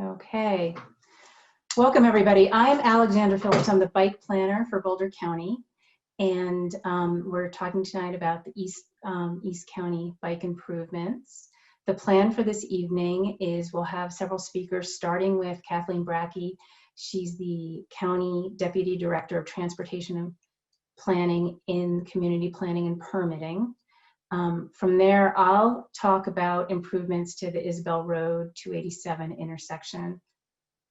Okay, welcome everybody. I'm Alexandra Phillips. I'm the bike planner for Boulder County, and we're talking tonight about the East County bike improvements. The plan for this evening is we'll have several speakers, starting with Kathleen Brackey. She's the County Deputy Director of Transportation and Planning in Community Planning and Permitting. From there, I'll talk about improvements to the Isabel Road 287 intersection.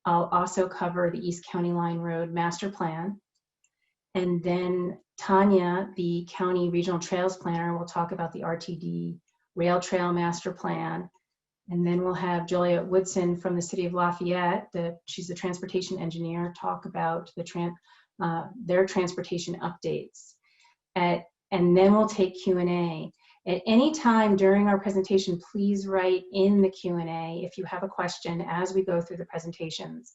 I'll also cover the East County Line Road Master Plan. And then Tanya, the County Regional Trails Planner, will talk about the RTD Rail Trail Master Plan. And then we'll have Julia Woodson from the City of Lafayette, she's the transportation engineer, talk about their transportation updates. And then we'll take Q&A. At any time during our presentation, please write in the Q&A if you have a question as we go through the presentations.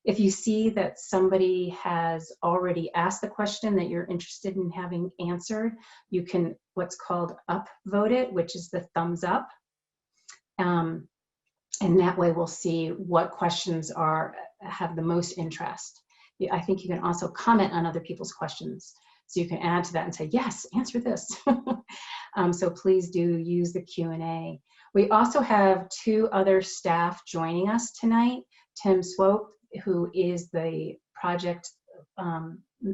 If you see that somebody has already asked the question that you're interested in having answered, you can what's called upvote it, which is the thumbs up. And that way we'll see what questions have the most interest. I think you can also comment on other people's questions. So you can add to that and say, yes, answer this. So please do use the Q&A. We also have two other staff joining us tonight. Tim Swope, who is the project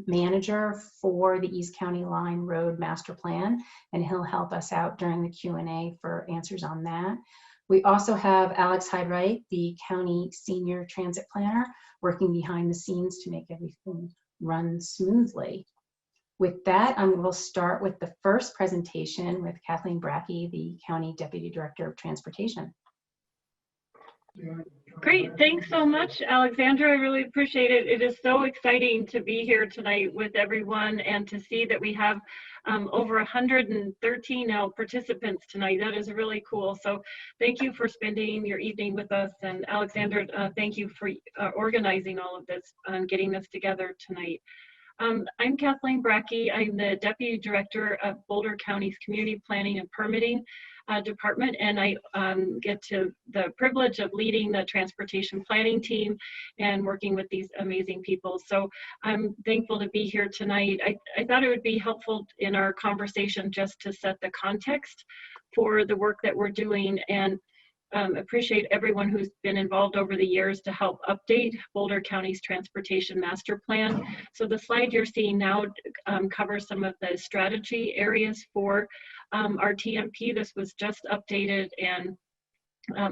manager for the East County Line Road Master Plan, and he'll help us out during the Q&A for answers on that. We also have Alex Hyde-Wright, the County Senior Transit Planner, working behind the scenes to make everything run smoothly. With that, we'll start with the first presentation with Kathleen Brackey, the County Deputy Director of Transportation. Great, thanks so much, Alexandra. I really appreciate it. It is so exciting to be here tonight with everyone and to see that we have over 113 now participants tonight. That is really cool. So thank you for spending your evening with us. And Alexandra, thank you for organizing all of this and getting this together tonight. I'm Kathleen Brackey. I'm the Deputy Director of Boulder County's Community Planning and Permitting Department, and I get to the privilege of leading the transportation planning team and working with these amazing people. So I'm thankful to be here tonight. I thought it would be helpful in our conversation just to set the context for the work that we're doing, and appreciate everyone who's been involved over the years to help update Boulder County's Transportation Master Plan. So the slide you're seeing now covers some of the strategy areas for our TMP. This was just updated and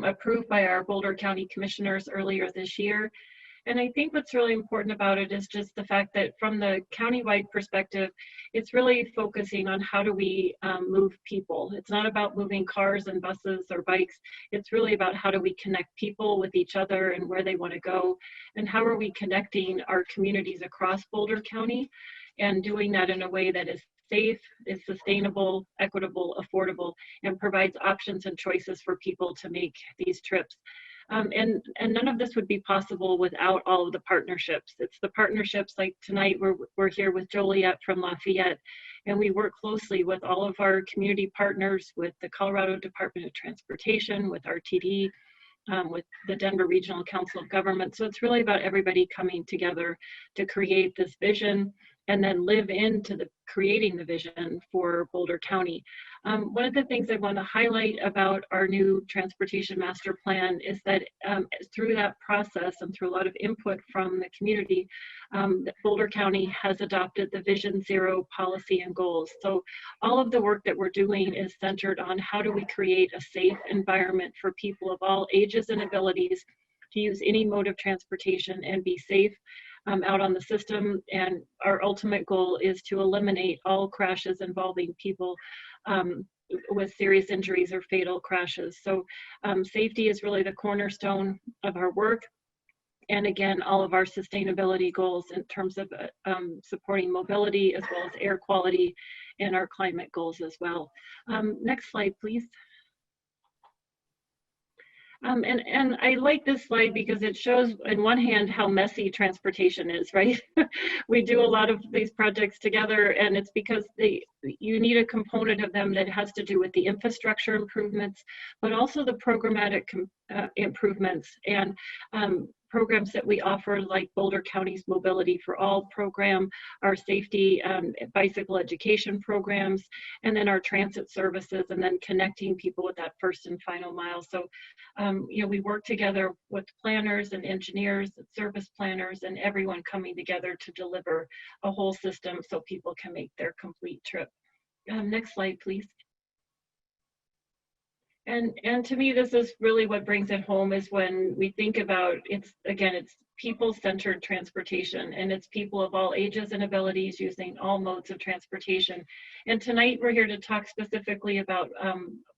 approved by our Boulder County Commissioners earlier this year. And I think what's really important about it is just the fact that from the countywide perspective, it's really focusing on how do we move people. It's not about moving cars and buses or bikes. It's really about how do we connect people with each other and where they want to go, and how are we connecting our communities across Boulder County, and doing that in a way that is safe, is sustainable, equitable, affordable, and provides options and choices for people to make these trips. And none of this would be possible without all of the partnerships. It's the partnerships like tonight we're here with Joliet from Lafayette, and we work closely with all of our community partners, with the Colorado Department of Transportation, with RTD, with the Denver Regional Council of Government. So it's really about everybody coming together to create this vision and then live into creating the vision for Boulder County. One of the things I want to highlight about our new Transportation Master Plan is that through that process and through a lot of input from the community, Boulder County has adopted the Vision Zero policy and goals. So all of the work that we're doing is centered on how do we create a safe environment for people of all ages and abilities to use any mode of transportation and be safe out on the system. And our ultimate goal is to eliminate all crashes involving people with serious injuries or fatal crashes. So safety is really the cornerstone of our work. And again, all of our sustainability goals in terms of supporting mobility as well as air quality and our climate goals as well. Next slide, please. And I like this slide because it shows, on one hand, how messy transportation is, right? We do a lot of these projects together, and it's because you need a component of them that has to do with the infrastructure improvements, but also the programmatic improvements and programs that we offer, like Boulder County's Mobility for All program, our safety bicycle education programs, and then our transit services, and then connecting people with that first and final mile. So you know, we work together with planners and engineers, service planners, and everyone coming together to deliver a whole system so people can make their complete trip. Next slide, please. And to me, this is really what brings it home, is when we think about, it's people-centered transportation, and it's people of all ages and abilities using all modes of transportation. And tonight we're here to talk specifically about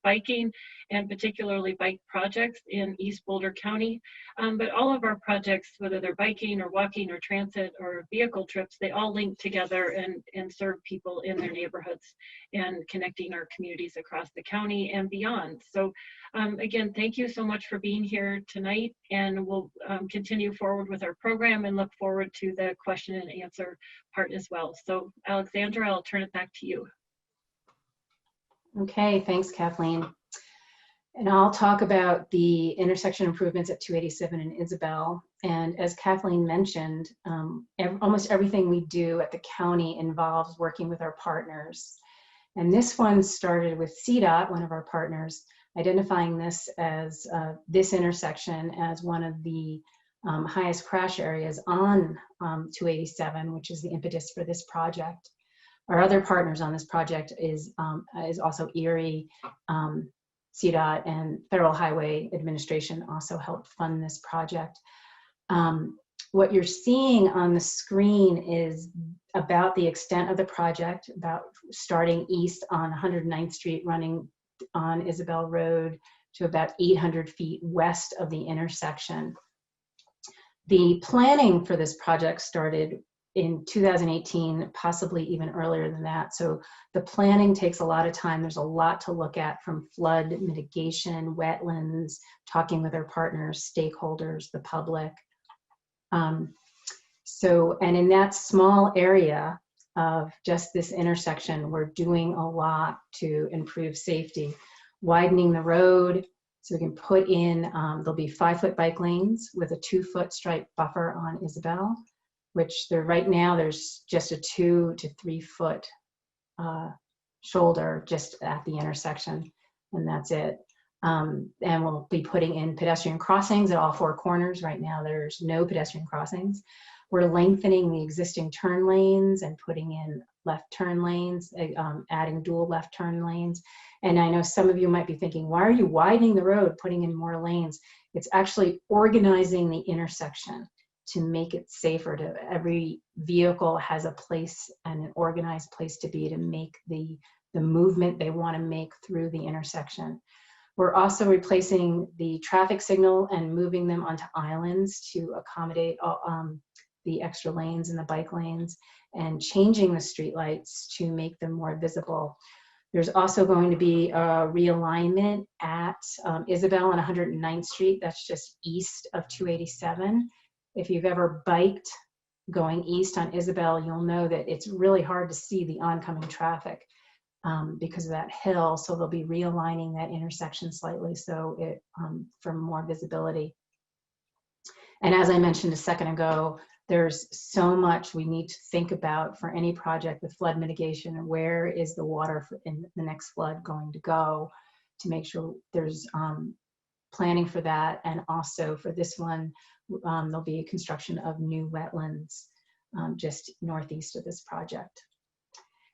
biking, and particularly bike projects in East Boulder County. But all of our projects, whether they're biking or walking or transit or vehicle trips, they all link together and serve people in their neighborhoods and connecting our communities across the county and beyond. So again, thank you so much for being here tonight, and we'll continue forward with our program and look forward to the question and answer part as well. So Alexandra, I'll turn it back to you. Okay, thanks, Kathleen. And I'll talk about the intersection improvements at 287 and Isabel. And as Kathleen mentioned, almost everything we do at the county involves working with our partners. And this one started with CDOT, one of our partners, identifying this as this intersection as one of the highest crash areas on 287, which is the impetus for this project. Our other partners on this project is also Erie, CDOT, and Federal Highway Administration also helped fund this project. What you're seeing on the screen is about the extent of the project, about starting east on 109th Street, running on Isabel Road to about 800 feet west of the intersection. The planning for this project started in 2018, possibly even earlier than that. So the planning takes a lot of time. There's a lot to look at, from flood mitigation, wetlands, talking with our partners, stakeholders, the public. And in that small area of just this intersection, we're doing a lot to improve safety, widening the road so we can put in, there'll be 5-foot bike lanes with a 2-foot stripe buffer on Isabel, which right now there's just a 2 to 3 foot shoulder just at the intersection, and that's it. And we'll be putting in pedestrian crossings at all 4 corners. Right now there's no pedestrian crossings. We're lengthening the existing turn lanes and putting in left turn lanes, adding dual left turn lanes. And I know some of you might be thinking, why are you widening the road, putting in more lanes? It's actually organizing the intersection to make it safer. To every vehicle has a place and an organized place to be, to make the movement they want to make through the intersection. We're also replacing the traffic signal and moving them onto islands to accommodate the extra lanes and the bike lanes, and changing the streetlights to make them more visible. There's also going to be a realignment at Isabel and 109th Street. That's just east of 287. If you've ever biked going east on Isabel, you'll know that it's really hard to see the oncoming traffic because of that hill. So they'll be realigning that intersection slightly so it for more visibility. And as I mentioned a second ago, there's so much we need to think about for any project with flood mitigation, and where is the water in the next flood going to go, to make sure there's planning for that. And also for this one, there'll be a construction of new wetlands just northeast of this project.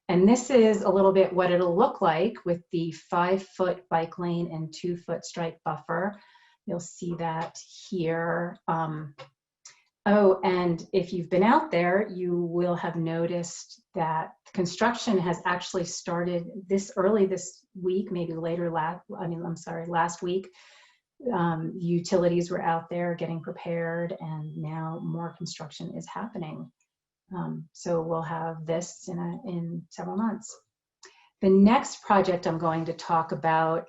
And this is a little bit what it'll look like with the 5-foot bike lane and 2-foot stripe buffer. You'll see that here. Oh, and if you've been out there, you will have noticed that construction has actually started this early this week, maybe later last week. Utilities were out there getting prepared, and now more construction is happening. So we'll have this in several months. The next project I'm going to talk about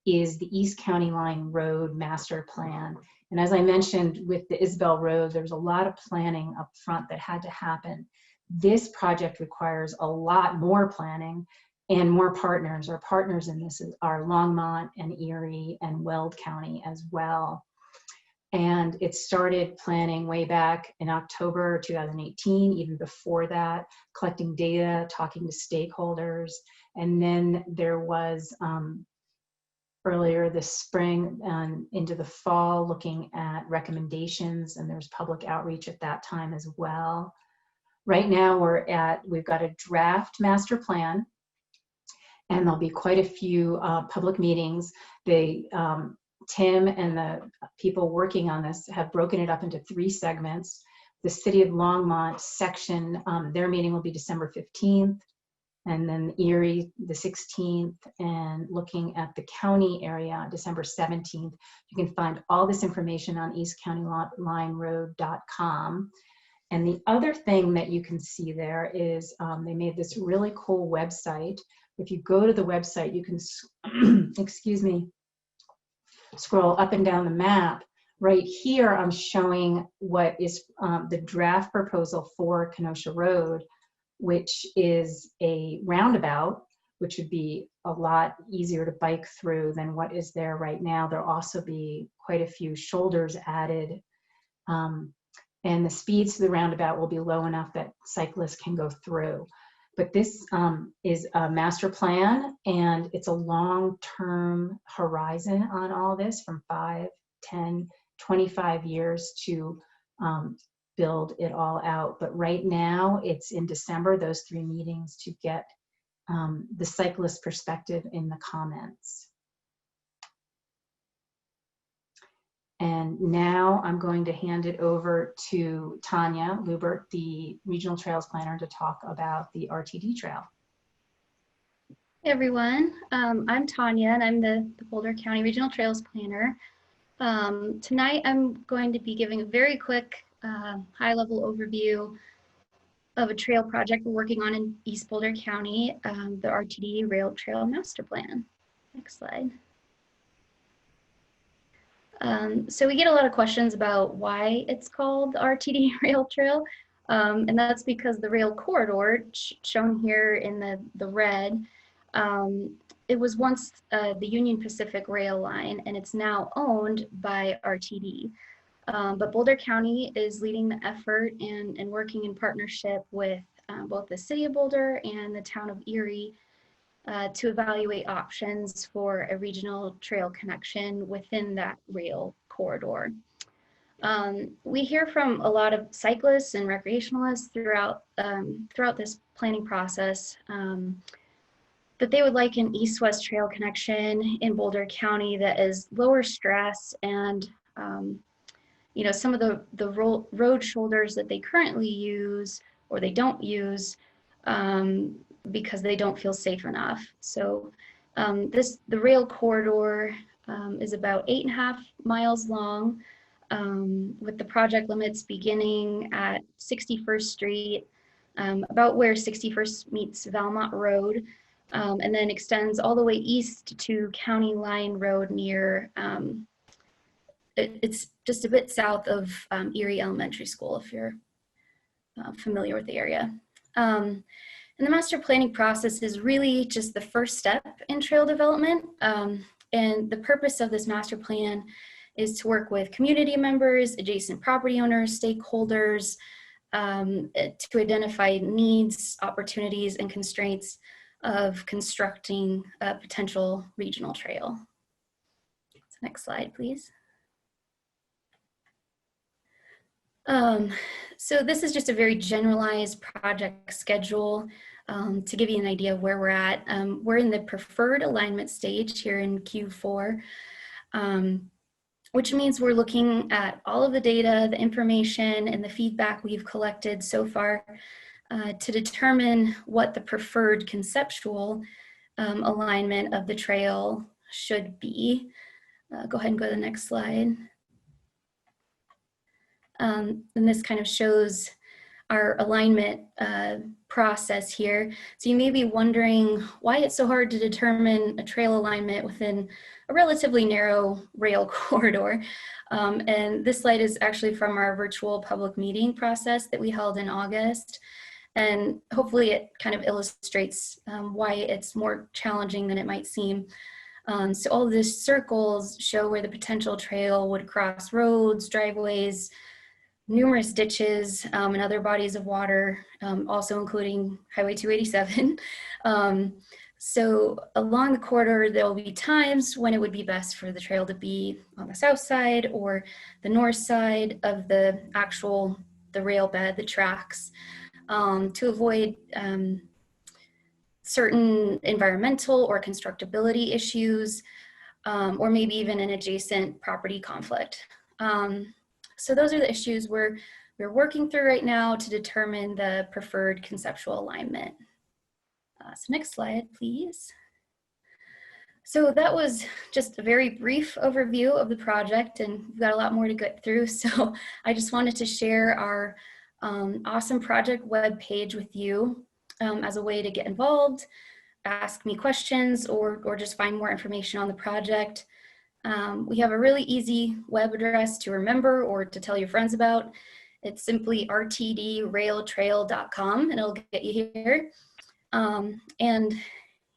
is the East County Line Road Master Plan. And as I mentioned with the Isabel Road, there's a lot of planning up front that had to happen. This project requires a lot more planning and more partners. Our partners in this are Longmont and Erie and Weld County as well. And it started planning way back in October 2018, even before that, collecting data, talking to stakeholders. And then there was earlier this spring and into the fall looking at recommendations, and there's public outreach at that time as well. Right now we've got a draft master plan, and there'll be quite a few public meetings. Tim and the people working on this have broken it up into 3 segments. The City of Longmont section, their meeting will be December 15th, and then Erie the 16th, and looking at the county area, December 17th. You can find all this information on eastcountylineroad.com. And the other thing that you can see there is they made this really cool website. If you go to the website, you can, excuse me, scroll up and down the map. Right here, I'm showing what is the draft proposal for Kenosha Road, which is a roundabout, which would be a lot easier to bike through than what is there right now. There'll also be quite a few shoulders added, and the speeds to the roundabout will be low enough that cyclists can go through. But this is a master plan, and it's a long-term horizon on all this, from 5, 10, 25 years to build it all out. But right now, it's in December, those 3 meetings, to get the cyclist perspective in the comments. And now I'm going to hand it over to Tanya Lubert, the Regional Trails Planner, to talk about the RTD Trail. Hey everyone, I'm Tanya, and I'm the Boulder County Regional Trails Planner. Tonight I'm going to be giving a very quick high-level overview of a trail project we're working on in East Boulder County, the RTD Rail Trail Master Plan. Next slide. So we get a lot of questions about why it's called the RTD Rail Trail, and that's because the rail corridor shown here in the red, it was once the Union Pacific Rail Line, and it's now owned by RTD. But Boulder County is leading the effort and working in partnership with both the City of Boulder and the town of Erie to evaluate options for a regional trail connection within that rail corridor. We hear from a lot of cyclists and recreationalists throughout this planning process that they would like an east-west trail connection in Boulder County that is lower stress, and you know, some of the road shoulders that they currently use or they don't use because they don't feel safe enough. So the rail corridor is about 8.5 miles long, with the project limits beginning at 61st Street, about where 61st meets Valmont Road, and then extends all the way east to County Line Road near, it's just a bit south of Erie Elementary School, if you're familiar with the area. And the master planning process is really just the first step in trail development. And the purpose of this master plan is to work with community members, adjacent property owners, stakeholders, to identify needs, opportunities, and constraints of constructing a potential regional trail. So next slide, please. So this is just a very generalized project schedule to give you an idea of where we're at. We're in the preferred alignment stage here in Q4, which means we're looking at all of the data, the information, and the feedback we've collected so far to determine what the preferred conceptual alignment of the trail should be. Go ahead and go to the next slide. And this kind of shows our alignment process here. So you may be wondering why it's so hard to determine a trail alignment within a relatively narrow rail corridor. And this slide is actually from our virtual public meeting process that we held in August. And hopefully it kind of illustrates why it's more challenging than it might seem. So all of these circles show where the potential trail would cross roads, driveways, numerous ditches, and other bodies of water, also including Highway 287. So along the corridor, there will be times when it would be best for the trail to be on the south side or the north side of the rail bed, the tracks, to avoid certain environmental or constructability issues, or maybe even an adjacent property conflict. So those are the issues we're working through right now to determine the preferred conceptual alignment. So next slide, please. So that was just a very brief overview of the project, and we've got a lot more to get through. So I just wanted to share our awesome project webpage with you as a way to get involved, ask me questions, or just find more information on the project. We have a really easy web address to remember or to tell your friends about. It's simply rtdrailtrail.com, and it'll get you here. And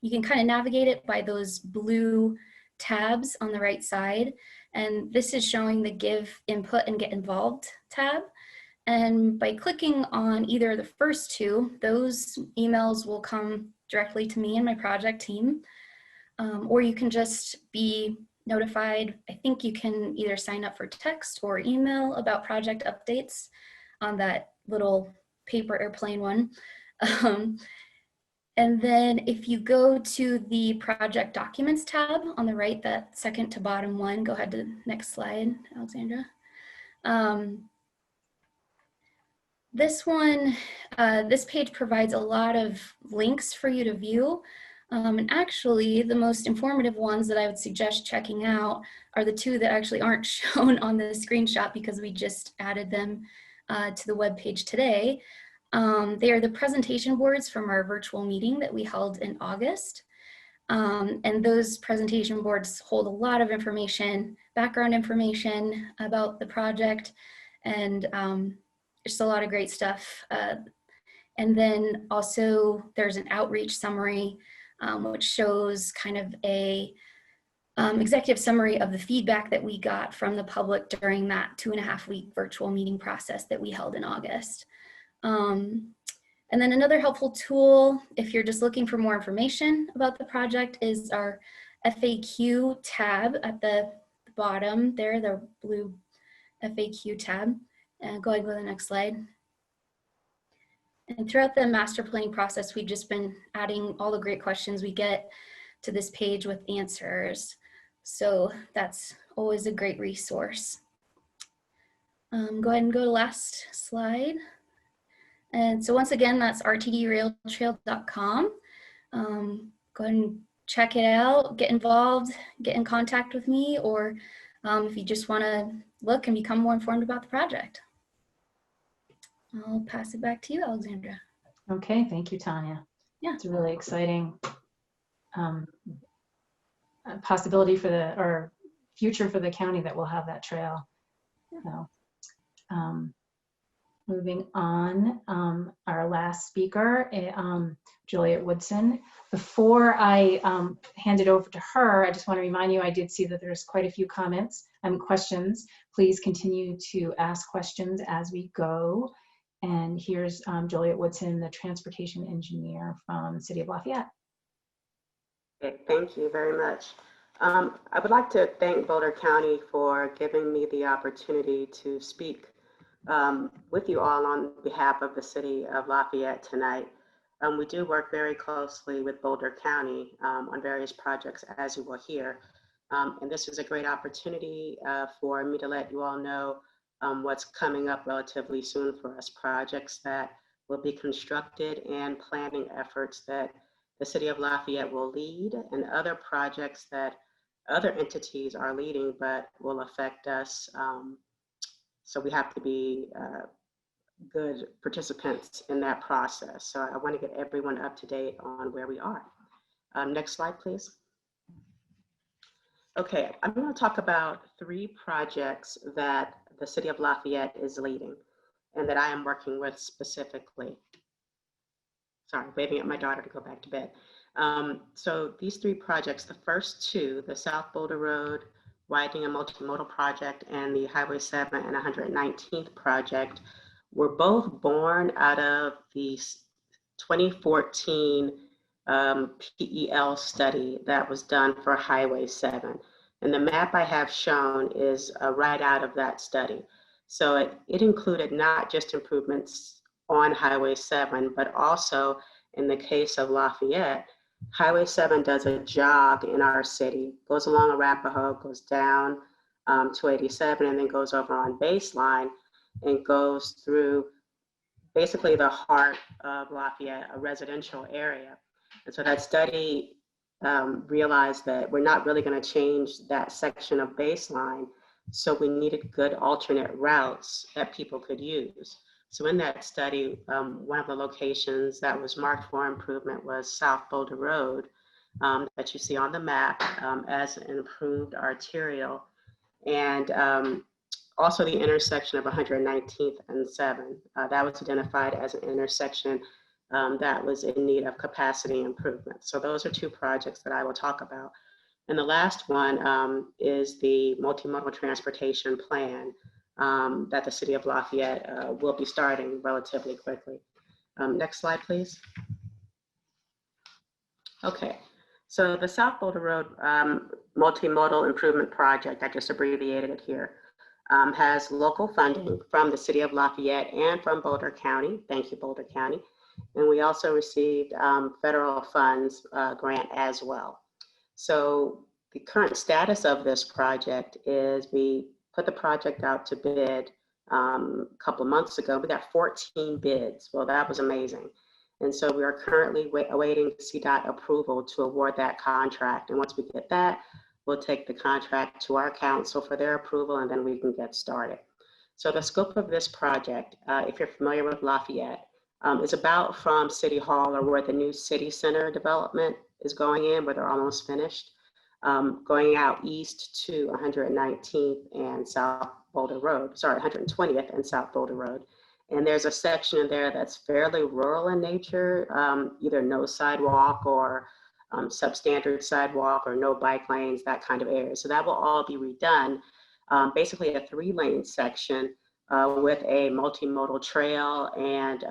you can kind of navigate it by those blue tabs on the right side. And this is showing the Give Input and Get Involved tab. And by clicking on either of the first two, those emails will come directly to me and my project team. Or you can just be notified. I think you can either sign up for text or email about project updates on that little paper airplane one. And then if you go to the project documents tab on the right, that second to bottom one, go ahead to the next slide, Alexandra. This one, this page provides a lot of links for you to view. And actually, the most informative ones that I would suggest checking out are the two that actually aren't shown on the screenshot because we just added them to the web page today. They are the presentation boards from our virtual meeting that we held in August. And those presentation boards hold a lot of information, background information about the project, and just a lot of great stuff. And then also there's an outreach summary, which shows kind of a executive summary of the feedback that we got from the public during that 2.5-week virtual meeting process that we held in August. And then another helpful tool, if you're just looking for more information about the project, is our FAQ tab at the bottom there, the blue FAQ tab. Go ahead and go to the next slide. And throughout the master planning process, we've just been adding all the great questions we get to this page with answers. So that's always a great resource. Go ahead and go to last slide. And so once again, that's rtdrailtrail.com. Go ahead and check it out, get involved, get in contact with me, or if you just want to look and become more informed about the project. I'll pass it back to you, Alexandra. Okay, thank you, Tanya. Yeah. It's a really exciting possibility for or future for the county that we'll have that trail. So, moving on, our last speaker, Juliet Woodson. Before I hand it over to her, I just want to remind you, I did see that there's quite a few comments and questions. Please continue to ask questions as we go. And here's Juliet Woodson, the transportation engineer from the City of Lafayette. Thank you very much. I would like to thank Boulder County for giving me the opportunity to speak with you all on behalf of the City of Lafayette tonight. We do work very closely with Boulder County on various projects, as you will hear. And this is a great opportunity for me to let you all know what's coming up relatively soon for us, projects that will be constructed and planning efforts that the City of Lafayette will lead, and other projects that other entities are leading but will affect us. So we have to be good participants in that process. So I want to get everyone up to date on where we are. Next slide, please. Okay, I'm going to talk about 3 projects that the City of Lafayette is leading and that I am working with specifically. Sorry, waving at my daughter to go back to bed. So these 3 projects, the first 2, the South Boulder Road widening and multimodal project and the Highway 7 and 119th project, were both born out of the 2014 PEL study that was done for Highway 7. And the map I have shown is right out of that study. So it included not just improvements on Highway 7, but also in the case of Lafayette, Highway 7 does a jog in our city, goes along Arapahoe, goes down 287, and then goes over on Baseline and goes through basically the heart of Lafayette, a residential area. And so that study realized that we're not really going to change that section of Baseline, so we needed good alternate routes that people could use. So in that study, one of the locations that was marked for improvement was South Boulder Road, that you see on the map as an improved arterial, and also the intersection of 119th and 7. That was identified as an intersection that was in need of capacity improvement. So those are 2 projects that I will talk about. And the last one is the multimodal transportation plan that the City of Lafayette will be starting relatively quickly. Next slide, please. Okay, so the South Boulder Road multimodal improvement project, I just abbreviated it here, has local funding from the City of Lafayette and from Boulder County. Thank you, Boulder County. And we also received federal funds grant as well. So the current status of this project is we put the project out to bid a couple of months ago. We got 14 bids. Well, that was amazing. And so we are currently awaiting CDOT approval to award that contract. And once we get that, we'll take the contract to our council for their approval, and then we can get started. So the scope of this project, if you're familiar with Lafayette, is about from City Hall, or where the new City Center development is going in, where they're almost finished, going out east to 119th and South Boulder Road, sorry, 120th and South Boulder Road. And there's a section in there that's fairly rural in nature, either no sidewalk or substandard sidewalk or no bike lanes, that kind of area. So that will all be redone. Basically a 3-lane section with a multimodal trail and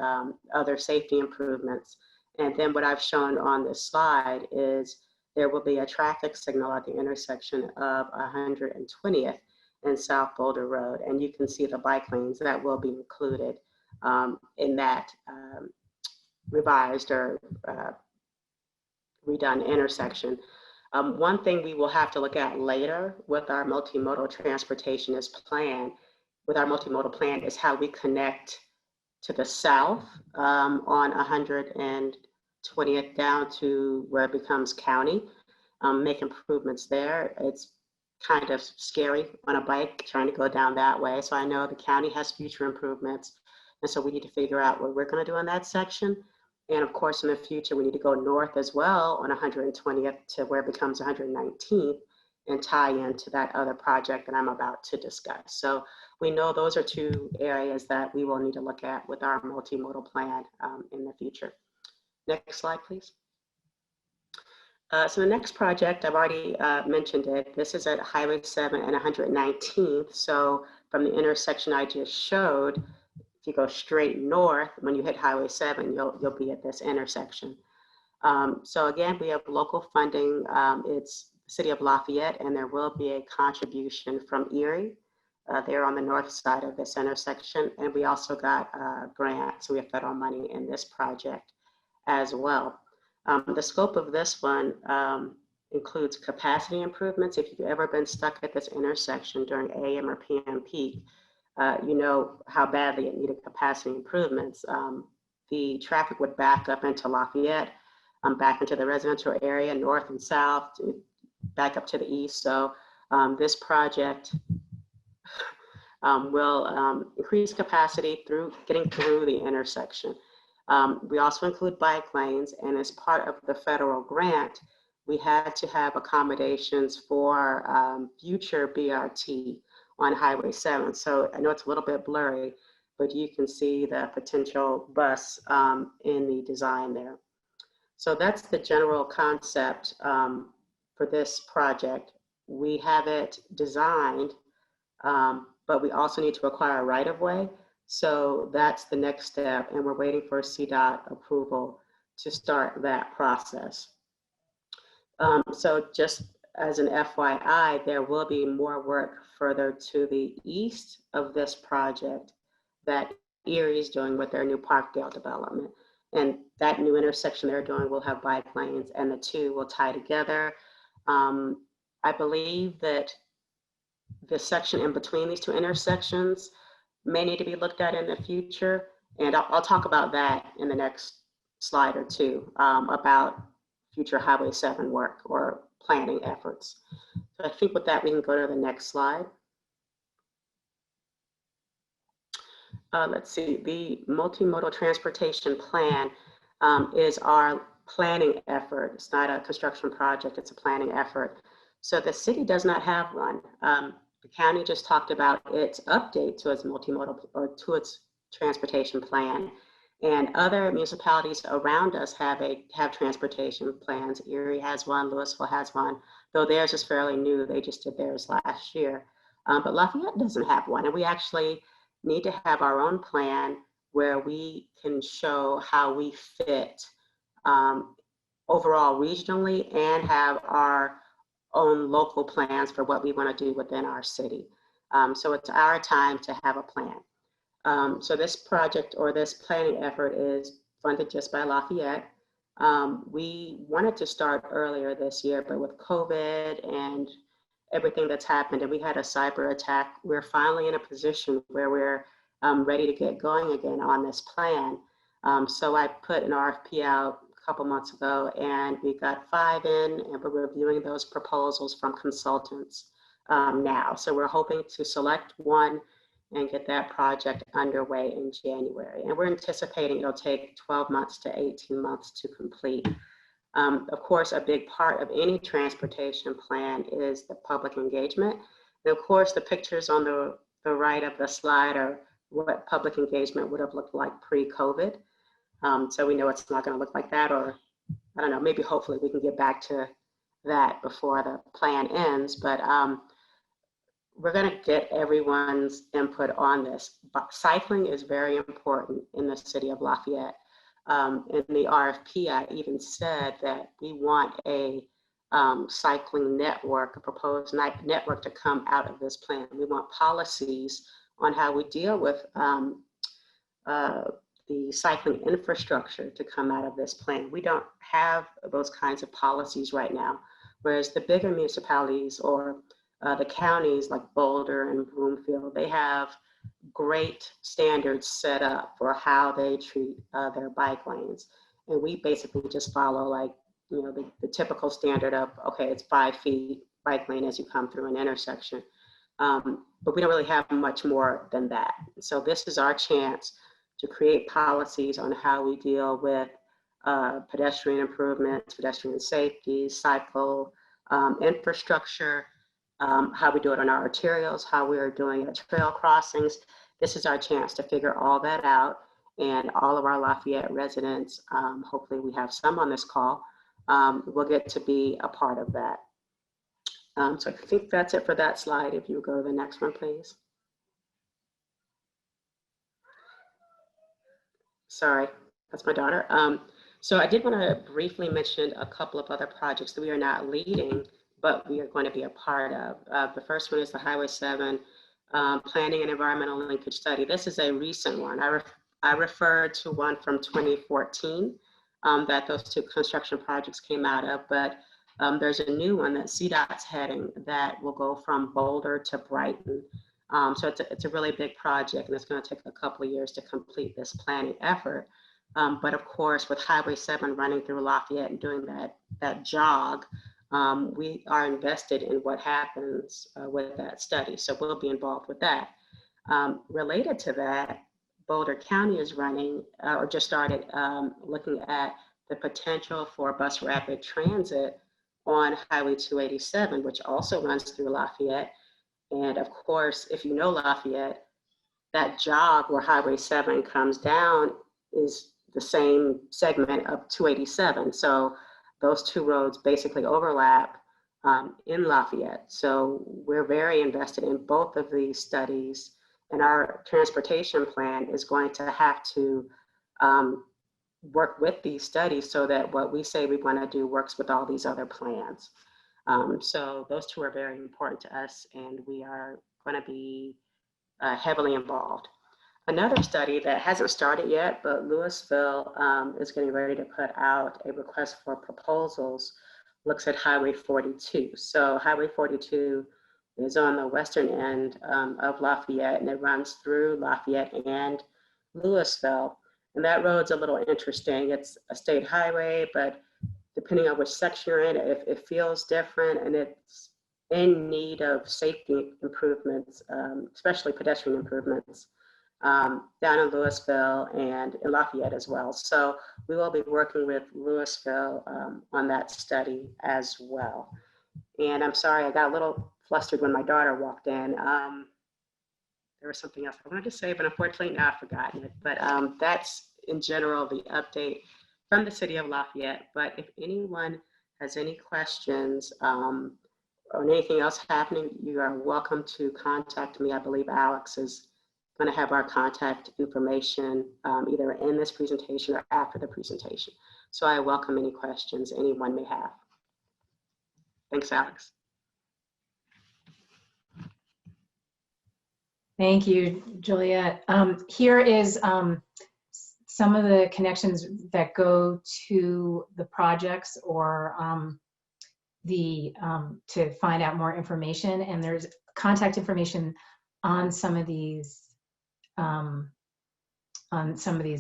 other safety improvements. And then what I've shown on this slide is there will be a traffic signal at the intersection of 120th and South Boulder Road. And you can see the bike lanes that will be included in that revised or redone intersection. One thing we will have to look at later with our multimodal transportation with our multimodal plan is how we connect to the south on 120th down to where it becomes county, make improvements there. It's kind of scary on a bike trying to go down that way. So I know the county has future improvements. And so we need to figure out what we're going to do on that section. And of course, in the future, we need to go north as well on 120th to where it becomes 119th and tie into that other project that I'm about to discuss. So we know those are 2 areas that we will need to look at with our multimodal plan in the future. Next slide, please. So the next project, I've already mentioned it. This is at Highway 7 and 119th. So from the intersection I just showed, if you go straight north, when you hit Highway 7, you'll be at this intersection. So again, we have local funding. It's the City of Lafayette, and there will be a contribution from Erie. They're on the north side of this intersection. And we also got a grant, so we have federal money in this project as well. The scope of this one includes capacity improvements. If you've ever been stuck at this intersection during AM or PM peak, you know how badly it needed capacity improvements. The traffic would back up into Lafayette, back into the residential area, north and south, back up to the east. So this project will increase capacity through getting through the intersection. We also include bike lanes, and as part of the federal grant, we had to have accommodations for future BRT on Highway 7. So I know it's a little bit blurry, but you can see the potential bus in the design there. So that's the general concept for this project. We have it designed, but we also need to acquire a right-of-way. So that's the next step, and we're waiting for CDOT approval to start that process. So just as an FYI, there will be more work further to the east of this project that Erie is doing with their new Parkdale development. And that new intersection they're doing will have bike lanes, and the two will tie together. I believe that the section in between these two intersections may need to be looked at in the future. And I'll talk about that in the next slide or two about future Highway 7 work or planning efforts. So I think with that, we can go to the next slide. Let's see, the multimodal transportation plan is our planning effort. It's not a construction project, it's a planning effort. So the city does not have one. The county just talked about its update to its multimodal or to its transportation plan. And other municipalities around us have transportation plans. Erie has one, Louisville has one, though theirs is fairly new. They just did theirs last year. But Lafayette doesn't have one. And we actually need to have our own plan where we can show how we fit overall regionally and have our own local plans for what we want to do within our city. So it's our time to have a plan. So this project or this planning effort is funded just by Lafayette. We wanted to start earlier this year, but with COVID and everything that's happened, and we had a cyber attack, we're finally in a position where we're ready to get going again on this plan. So I put an RFP out a couple months ago, and we got 5 in, and we're reviewing those proposals from consultants now. So we're hoping to select one and get that project underway in January. And we're anticipating it'll take 12 months to 18 months to complete. Of course, a big part of any transportation plan is the public engagement. And of course, the pictures on the right of the slide are what public engagement would have looked like pre-COVID. So we know it's not going to look like that, or I don't know, maybe hopefully we can get back to that before the plan ends. But we're going to get everyone's input on this. But cycling is very important in the city of Lafayette. In the RFP, I even said that we want a cycling network, a proposed network to come out of this plan. We want policies on how we deal with the cycling infrastructure to come out of this plan. We don't have those kinds of policies right now, whereas the bigger municipalities or the counties like Boulder and Broomfield, they have great standards set up for how they treat their bike lanes. And we basically just follow, like, you know, the typical standard of, okay, it's 5 feet bike lane as you come through an intersection. But we don't really have much more than that. So this is our chance to create policies on how we deal with pedestrian improvements, pedestrian safety, cycle infrastructure, how we do it on our arterials, how we are doing it at trail crossings. This is our chance to figure all that out, and all of our Lafayette residents, hopefully we have some on this call, will get to be a part of that. So I think that's it for that slide. If you go to the next one, please. Sorry, that's my daughter. So I did want to briefly mention a couple of other projects that we are not leading, but we are going to be a part of. The first one is the Highway 7 Planning and Environmental Linkage Study. This is a recent one. I referred to one from 2014 that those 2 construction projects came out of, but there's a new one that CDOT's heading that will go from Boulder to Brighton. So it's a really big project, and it's going to take a couple of years to complete this planning effort. But of course, with Highway 7 running through Lafayette and doing that jog, we are invested in what happens with that study. So we'll be involved with that. Related to that, Boulder County is running or just started looking at the potential for bus rapid transit on Highway 287, which also runs through Lafayette. And of course, if you know Lafayette, that jog where Highway 7 comes down is the same segment of 287. So those two roads basically overlap in Lafayette. So we're very invested in both of these studies, and our transportation plan is going to have to work with these studies so that what we say we want to do works with all these other plans. So those two are very important to us, and we are going to be heavily involved. Another study that hasn't started yet, but Louisville is getting ready to put out a request for proposals, looks at Highway 42. So Highway 42 is on the western end of Lafayette, and it runs through Lafayette and Louisville. And that road's a little interesting. It's a state highway, but depending on which section you're in, it feels different, and it's in need of safety improvements, especially pedestrian improvements down in Louisville and in Lafayette as well. So we will be working with Louisville on that study as well. And I'm sorry, I got a little flustered when my daughter walked in. There was something else I wanted to say, but unfortunately now I've forgotten it. But that's in general the update from the city of Lafayette. But if anyone has any questions or anything else happening, you are welcome to contact me. I believe Alex is going to have our contact information either in this presentation or after the presentation. So I welcome any questions anyone may have. Thanks, Alex. Thank you, Juliet. Here is some of the connections that go to the projects or to find out more information. And there's contact information on some of these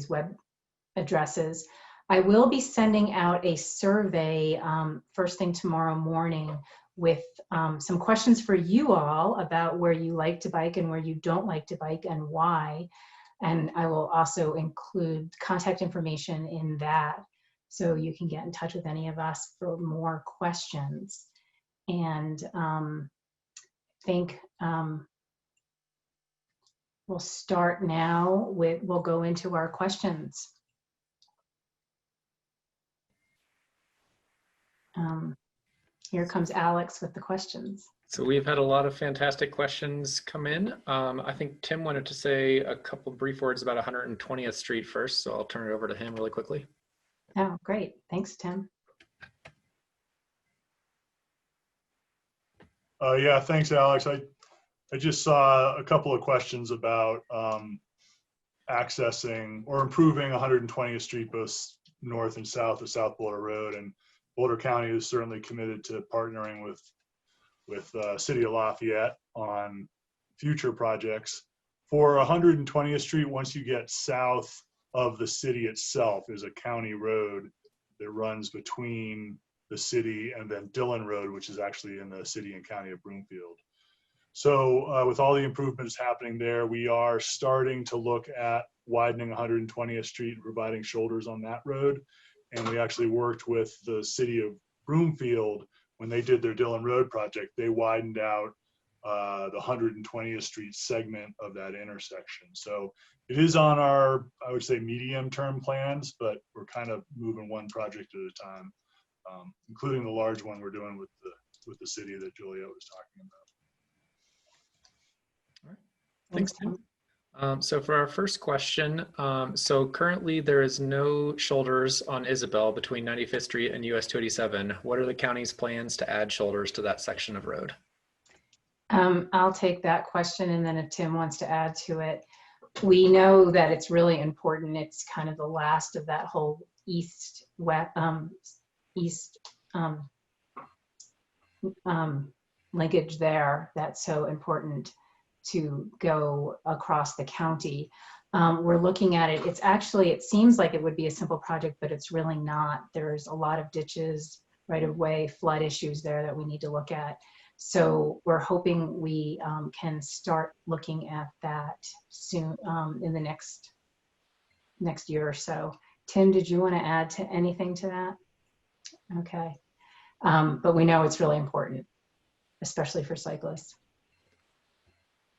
web addresses. I will be sending out a survey first thing tomorrow morning with some questions for you all about where you like to bike and where you don't like to bike and why. And I will also include contact information in that so you can get in touch with any of us for more questions. And I think we'll start now we'll go into our questions. Here comes Alex with the questions. So we've had a lot of fantastic questions come in. I think Tim wanted to say a couple brief words about 120th Street first, so I'll turn it over to him really quickly. Oh, great. Thanks, Tim. Yeah, thanks, Alex. I just saw a couple of questions about accessing or improving 120th Street, both north and south of South Boulder Road. And Boulder County is certainly committed to partnering with City of Lafayette on future projects. For 120th Street, once you get south of the city itself, there's a county road that runs between the city and then Dillon Road, which is actually in the city and county of Broomfield. So with all the improvements happening there, we are starting to look at widening 120th Street and providing shoulders on that road. And we actually worked with the city of Broomfield when they did their Dillon Road project. They widened out the 120th Street segment of that intersection. So it is on our, I would say, medium-term plans, but we're kind of moving one project at a time, including the large one we're doing with the city that Juliet was talking about. All right. Thanks, Tim. So for our first question, so currently there is no shoulders on Isabel between 95th Street and US 287. What are the county's plans to add shoulders to that section of road? I'll take that question, and then if Tim wants to add to it. We know that it's really important. It's kind of the last of that whole east linkage there that's so important to go across the county. We're looking at it. It's actually, it seems like it would be a simple project, but it's really not. There's a lot of ditches, right of way, flood issues there that we need to look at. So we're hoping we can start looking at that soon, in the next year or so. Tim, did you want to add to anything to that? Okay. But we know it's really important, especially for cyclists.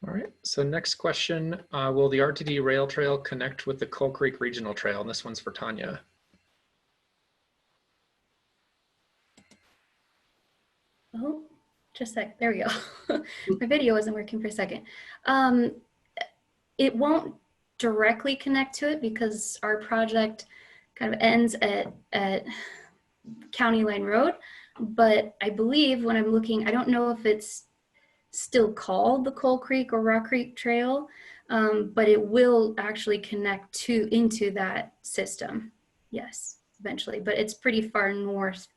All right, so next question, will the RTD rail trail connect with the Coal Creek Regional Trail? And this one's for Tanya. Oh, just a sec, there we go. My video wasn't working for a second. It won't directly connect to it because our project kind of ends at County Line Road, but I believe when I'm looking, I don't know if it's still called the Coal Creek or Rock Creek Trail, but it will actually connect into that system. Yes, eventually, but it's pretty far north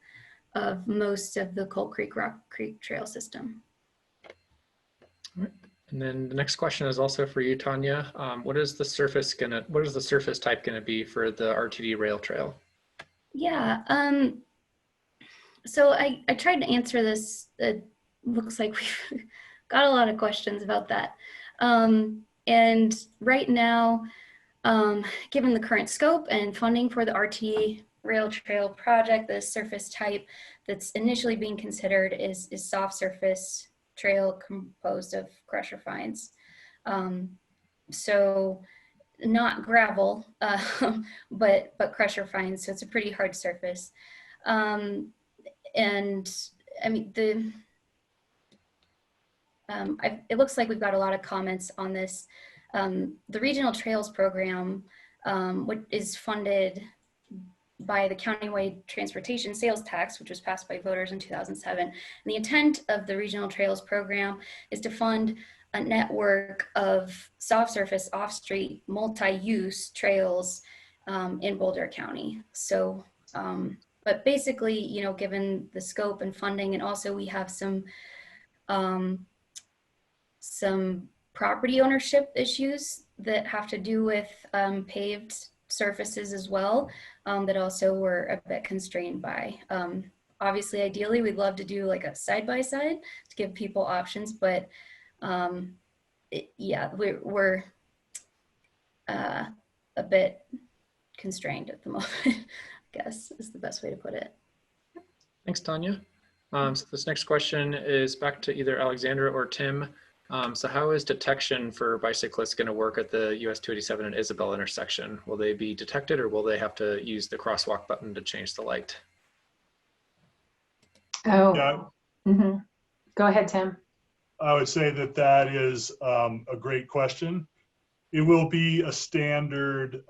of most of the Coal Creek Rock Creek Trail system. All right. And then the next question is also for you, Tanya. What is the surface type gonna be for the RTD rail trail? Yeah, so I tried to answer this. It looks like we've got a lot of questions about that. And right now, given the current scope and funding for the RTD rail trail project, the surface type that's initially being considered is soft surface trail composed of crusher fines. So not gravel, but crusher fines. So it's a pretty hard surface. And I mean, it looks like we've got a lot of comments on this. The Regional Trails Program, what is funded by the countywide transportation sales tax, which was passed by voters in 2007. And the intent of the Regional Trails Program is to fund a network of soft surface, off-street, multi-use trails in Boulder County. So, but basically, you know, given the scope and funding, and also we have some property ownership issues that have to do with paved surfaces as well, that also we're a bit constrained by. Obviously, ideally, we'd love to do like a side-by-side to give people options, but yeah, we're a bit constrained at the moment, I guess is the best way to put it. Thanks, Tanya. So this next question is back to either Alexandra or Tim. So how is detection for bicyclists going to work at the US 287 and Isabel intersection? Will they be detected, or will they have to use the crosswalk button to change the light? Oh, Yeah, Go ahead, Tim. I would say that that is a great question. It will be a standard,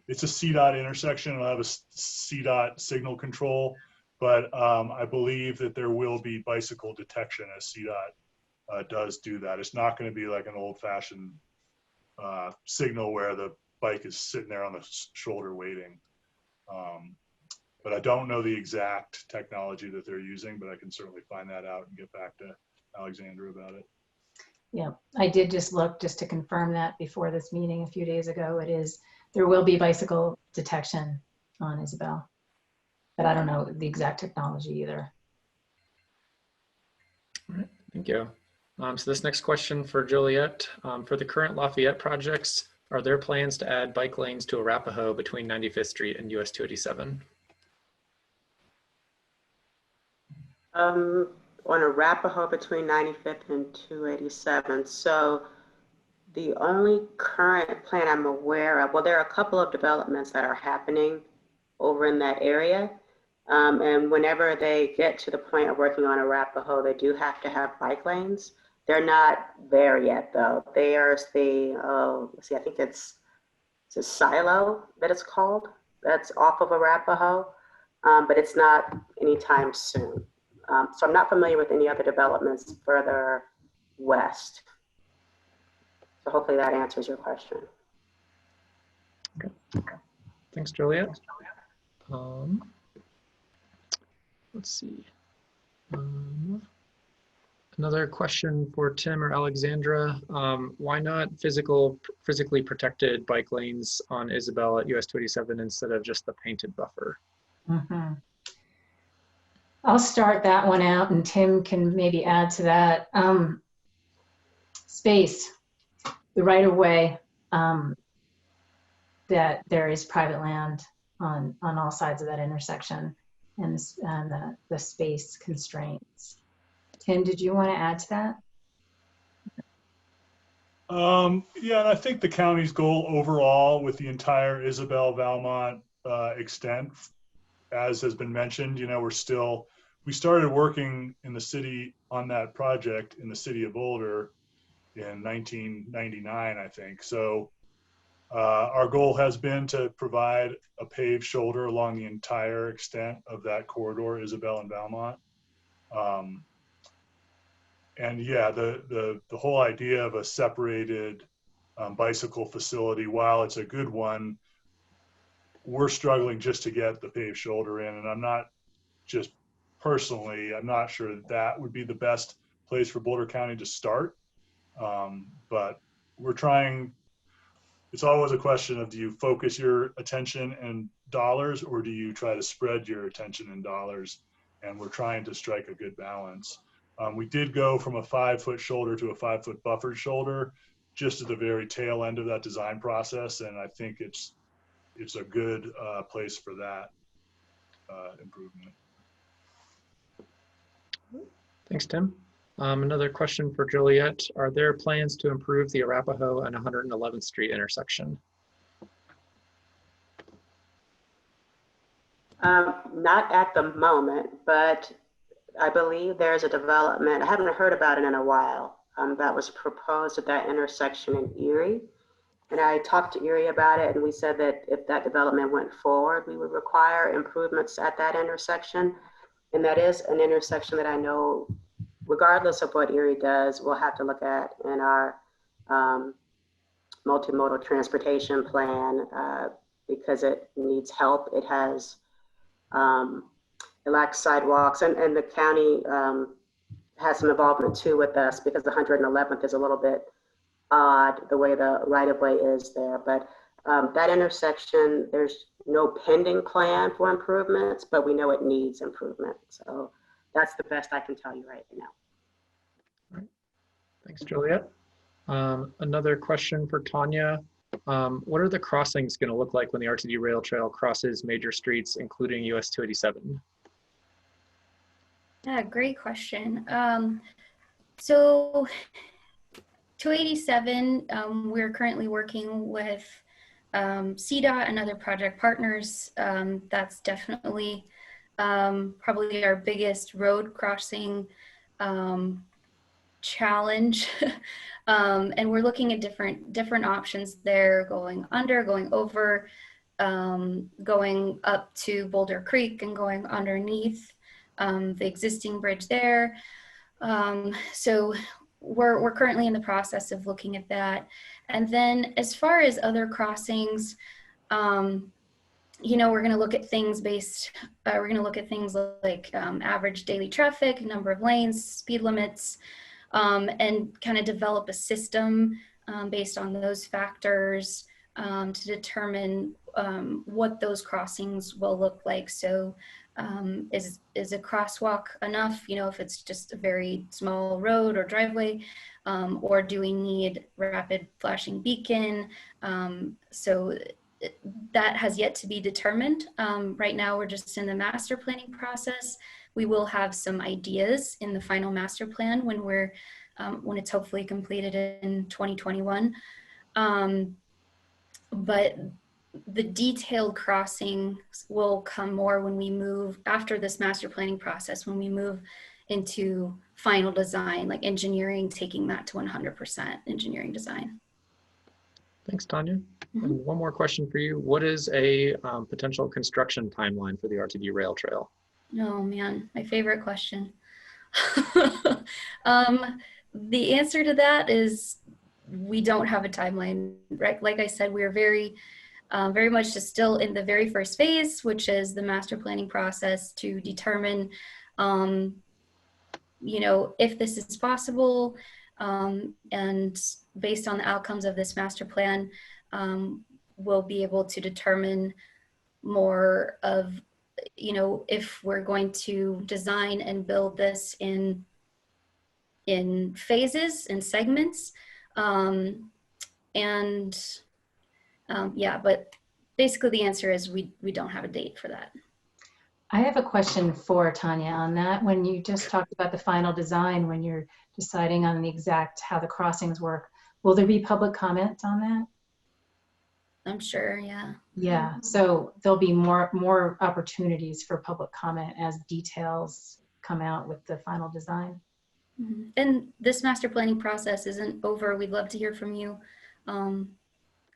it's a CDOT intersection. It'll have a CDOT signal control, but I believe that there will be bicycle detection as CDOT does do that. It's not going to be like an old-fashioned signal where the bike is sitting there on the shoulder waiting. But I don't know the exact technology that they're using, but I can certainly find that out and get back to Alexandra about it. Yeah, I did just look just to confirm that before this meeting a few days ago. There will be bicycle detection on Isabel, but I don't know the exact technology either. All right, thank you. So this next question for Juliet. For the current Lafayette projects, are there plans to add bike lanes to Arapahoe between 95th Street and US 287? On Arapahoe between 95th and 287. So the only current plan I'm aware of, well, there are a couple of developments that are happening over in that area. And whenever they get to the point of working on Arapahoe, they do have to have bike lanes. They're not there yet, though. There's the, let's see, I think it's a silo that it's called. That's off of Arapahoe, but it's not anytime soon. So I'm not familiar with any other developments further west. So hopefully that answers your question. Okay. Thanks, Juliet. Let's see. Another question for Tim or Alexandra. Why not physically protected bike lanes on Isabel at US 287 instead of just the painted buffer? I'll start that one out and Tim can maybe add to that. Space, the right of way, that there is private land on all sides of that intersection, and the space constraints. Tim, did you want to add to that? Yeah, and I think the county's goal overall with the entire Isabel-Valmont extent, as has been mentioned, you know, we started working in the city on that project in the city of Boulder in 1999, I think. So our goal has been to provide a paved shoulder along the entire extent of that corridor, Isabel and Valmont. And yeah, the whole idea of a separated bicycle facility, while it's a good one, we're struggling just to get the paved shoulder in. And I'm not just personally, I'm not sure that would be the best place for Boulder County to start. But we're trying, it's always a question of, do you focus your attention and dollars, or do you try to spread your attention and dollars? And we're trying to strike a good balance. We did go from a 5-foot shoulder to a 5-foot buffered shoulder just at the very tail end of that design process. And I think it's a good place for that improvement. Thanks, Tim. Another question for Juliet. Are there plans to improve the Arapahoe and 111th Street intersection? Not at the moment, but I believe there's a development, I haven't heard about it in a while, that was proposed at that intersection in Erie. And I talked to Erie about it, and we said that if that development went forward, we would require improvements at that intersection. And that is an intersection that I know, regardless of what Erie does, we'll have to look at in our multimodal transportation plan because it needs help. It has, it lacks sidewalks, and the county has some involvement too with us because the 111th is a little bit odd the way the right-of-way is there. But that intersection, there's no pending plan for improvements, but we know it needs improvement. So that's the best I can tell you right now. All right. Thanks, Juliet. Another question for Tanya. What are the crossings going to look like when the RTD rail trail crosses major streets, including US 287? Yeah, great question. So 287, we're currently working with CDOT and other project partners. That's definitely probably our biggest road crossing challenge. And we're looking at different options there, going under, going over, going up to Boulder Creek and going underneath the existing bridge there. So we're currently in the process of looking at that. And then as far as other crossings, you know, we're going to look at things we're going to look at things like average daily traffic, number of lanes, speed limits, and kind of develop a system based on those factors to determine what those crossings will look like. So is a crosswalk enough, you know, if it's just a very small road or driveway, or do we need rapid flashing beacon? So that has yet to be determined. Right now we're just in the master planning process. We will have some ideas in the final master plan when when it's hopefully completed in 2021. But the detailed crossings will come more when we move after this master planning process, when we move into final design, like engineering, taking that to 100% engineering design. Thanks, Tanya. And one more question for you. What is a potential construction timeline for the RTD rail trail? Oh man, my favorite question. The answer to that is we don't have a timeline, right? Like I said, we're very much just still in the very first phase, which is the master planning process to determine, you know, if this is possible, and based on the outcomes of this master plan, we'll be able to determine more of you know, if we're going to design and build this in phases and segments. Yeah, but basically the answer is we don't have a date for that. I have a question for Tanya on that. When you just talked about the final design, when you're deciding on the exact how the crossings work, will there be public comment on that? I'm sure, yeah. Yeah, so there'll be more opportunities for public comment as details come out with the final design. Mm-hmm. And this master planning process isn't over. We'd love to hear from you. Go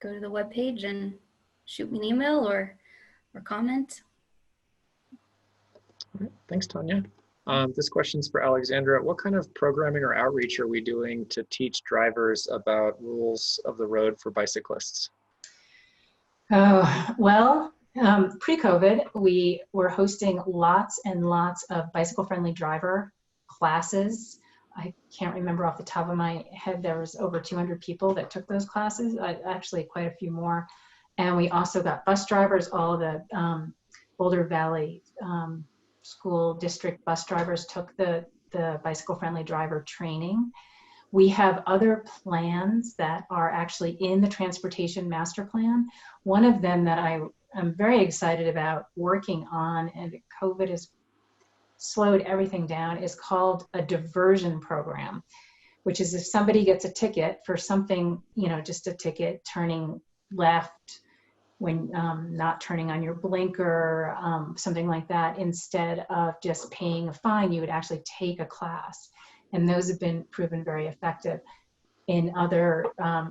to the webpage and shoot me an email or comment. All right, thanks, Tanya. This question's for Alexandra. What kind of programming or outreach are we doing to teach drivers about rules of the road for bicyclists? Oh, well, pre-COVID, we were hosting lots and lots of bicycle-friendly driver classes. I can't remember off the top of my head, there was over 200 people that took those classes, actually quite a few more. And we also got bus drivers, all of the Boulder Valley School District bus drivers took the bicycle-friendly driver training. We have other plans that are actually in the transportation master plan. One of them that I am very excited about working on, and COVID has slowed everything down, is called a diversion program, which is if somebody gets a ticket for something, you know, just a ticket, turning left when not turning on your blinker, something like that, instead of just paying a fine, you would actually take a class. And those have been proven very effective in other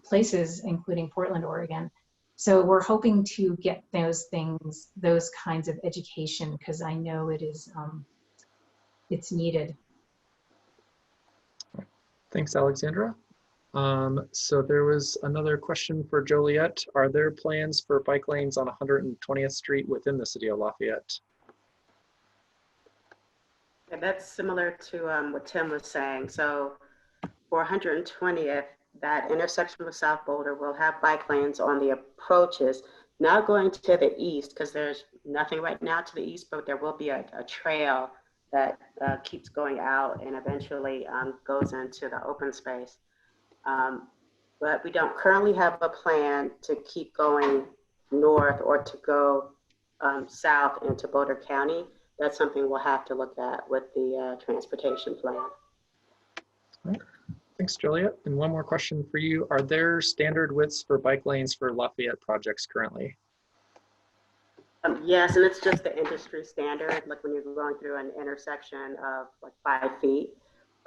places, including Portland, Oregon. So we're hoping to get those things, those kinds of education, because I know it is, it's needed. Thanks, Alexandra. So there was another question for Joliet. Are there plans for bike lanes on 120th Street within the city of Lafayette? And that's similar to what Tim was saying. So for 120th, that intersection with South Boulder will have bike lanes on the approaches, not going to the east, because there's nothing right now to the east, but there will be a trail that keeps going out and eventually goes into the open space. But we don't currently have a plan to keep going north or to go south into Boulder County. That's something we'll have to look at with the transportation plan. All right. Thanks, Juliet. And one more question for you. Are there standard widths for bike lanes for Lafayette projects currently? Yes, and it's just the industry standard, like when you're going through an intersection of like 5 feet.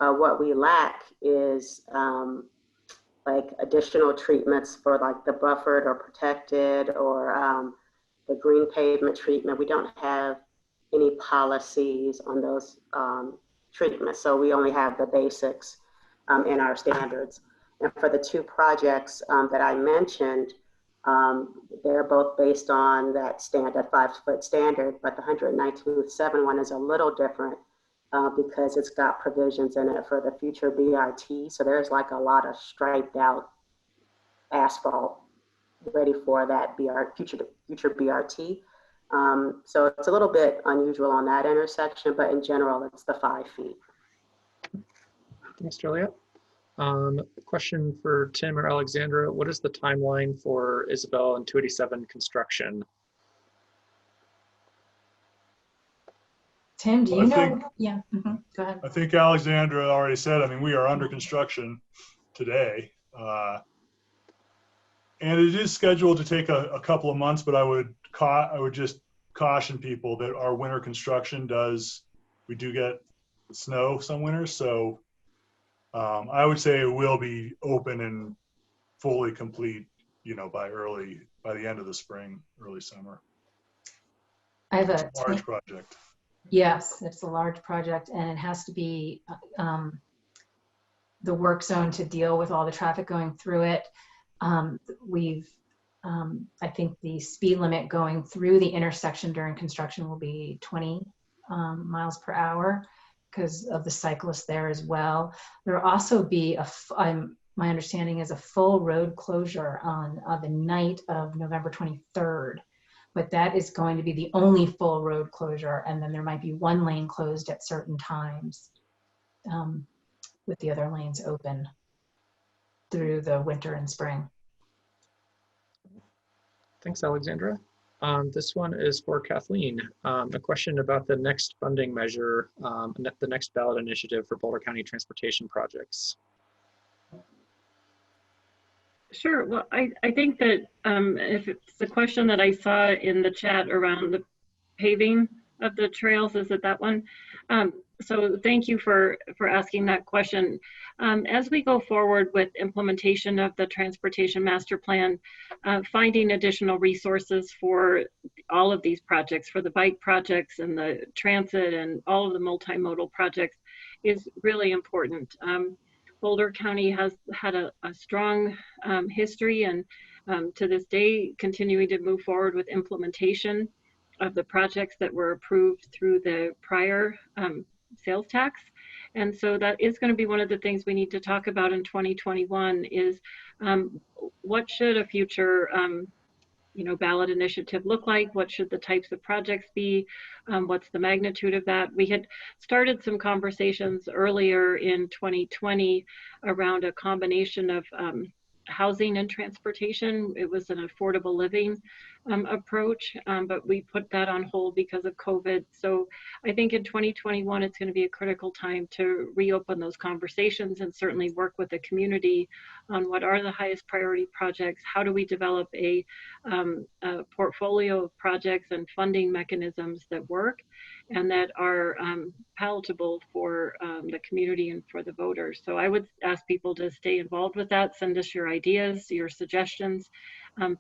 What we lack is like additional treatments for like the buffered or protected or the green pavement treatment. We don't have any policies on those treatments. So we only have the basics in our standards. And for the two projects that I mentioned, they're both based on that standard 5-foot standard, but the 119.7 one is a little different because it's got provisions in it for the future BRT. So there's like a lot of striped out asphalt ready for that future BRT. So it's a little bit unusual on that intersection, but in general, it's the 5 feet. Thanks, Juliet. Question for Tim or Alexandra. What is the timeline for Isabel and 287 construction? Tim, do you know? Yeah, go ahead. I think Alexandra already said, I mean, we are under construction today. And it is scheduled to take a couple of months, but I would just caution people that our winter construction we do get snow some winters. So I would say it will be open and fully complete, you know, by the end of the spring, early summer. I have a large project. Yes, it's a large project, and it has to be the work zone to deal with all the traffic going through it. I think the speed limit going through the intersection during construction will be 20 miles per hour because of the cyclists there as well. There will also be my understanding is a full road closure on the night of November 23rd. but that is going to be the only full road closure. And then there might be one lane closed at certain times, with the other lanes open through the winter and spring. Thanks, Alexandra. This one is for Kathleen. A question about the next funding measure, the next ballot initiative for Boulder County transportation projects. Sure. Well, I think that if it's the question that I saw in the chat around the paving of the trails, is it that one? So thank you for asking that question. As we go forward with implementation of the Transportation Master Plan, finding additional resources for all of these projects, for the bike projects and the transit and all of the multimodal projects, is really important. Boulder County has had a strong history and to this day continuing to move forward with implementation of the projects that were approved through the prior sales tax. And so that is going to be one of the things we need to talk about in 2021 is what should a future ballot initiative look like? What should the types of projects be? What's the magnitude of that? We had started some conversations earlier in 2020 around a combination of housing and transportation. It was an affordable living approach, but we put that on hold because of COVID. So I think in 2021, it's going to be a critical time to reopen those conversations and certainly work with the community on what are the highest priority projects. How do we develop a portfolio of projects and funding mechanisms that work and that are palatable for the community and for the voters. So I would ask people to stay involved with that, send us your ideas, your suggestions,